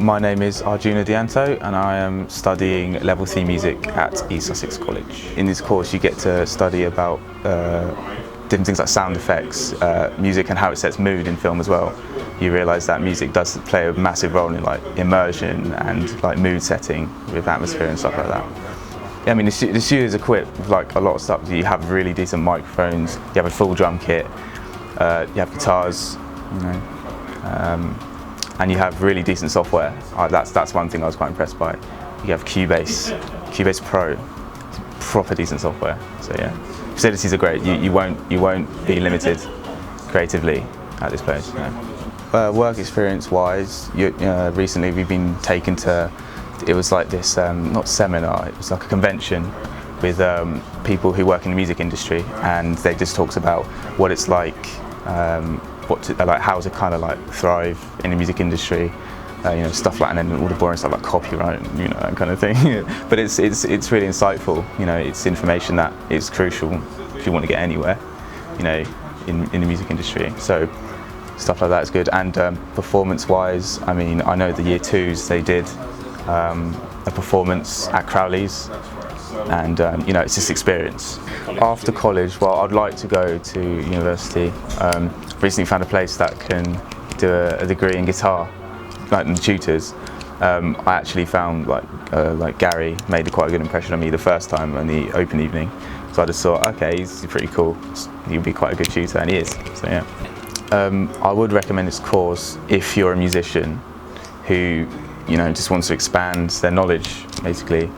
My name is Arjuna Dianto and I am studying Level 3 Music at East Sussex College. In this course you get to study about different things like sound effects, music and how it sets mood in film as well. You realise that music does play a massive role in like immersion and like mood setting with atmosphere and stuff like that. Yeah, I mean the studio is equipped with like a lot of stuff. You have really decent microphones, you have a full drum kit, you have guitars, you know, and you have really decent software. That's one thing I was quite impressed by. You have Cubase Pro, proper decent software. So yeah, facilities are great. You won't be limited creatively at this place. Yeah. Work experience wise, recently we've been taken to, it was like this not seminar, it was like a convention with people who work in the music industry, and they just talked about what it's like. Like how to kind of like thrive in the music industry, you know, stuff like, and then all the boring stuff like copyright, you know, that kind of thing. But it's really insightful. You know, it's information that is crucial if you want to get anywhere, you know, in the music industry. So stuff like that is good. And performance-wise, I mean, I know the year twos they did a performance at Crowley's, and you know, it's this experience. After college, well, I'd like to go to university. Recently found a place that can do a degree in guitar, like the tutors. I actually found like Gary made quite a good impression on me the first time on the open evening. So I just thought, okay, he's pretty cool. He'll be quite a good tutor, and he is. So yeah, I would recommend this course if you're a musician who, you know, just wants to expand their knowledge, basically.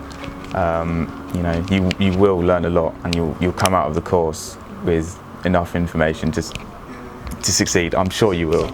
You know, you will learn a lot, and you'll come out of the course with enough information to succeed. I'm sure you will.